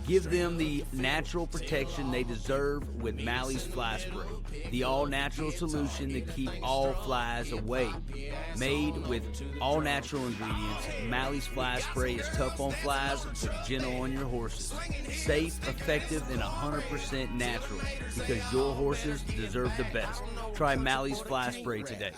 Give them the natural protection they deserve with Mally's Fly Spray, the all-natural solution to keep all flies away. Made with all-natural ingredients, Mally's Fly Spray is tough on flies but gentle on your horses. Safe, effective, and 100% natural because your horses deserve the best. Try Mally's Fly Spray today.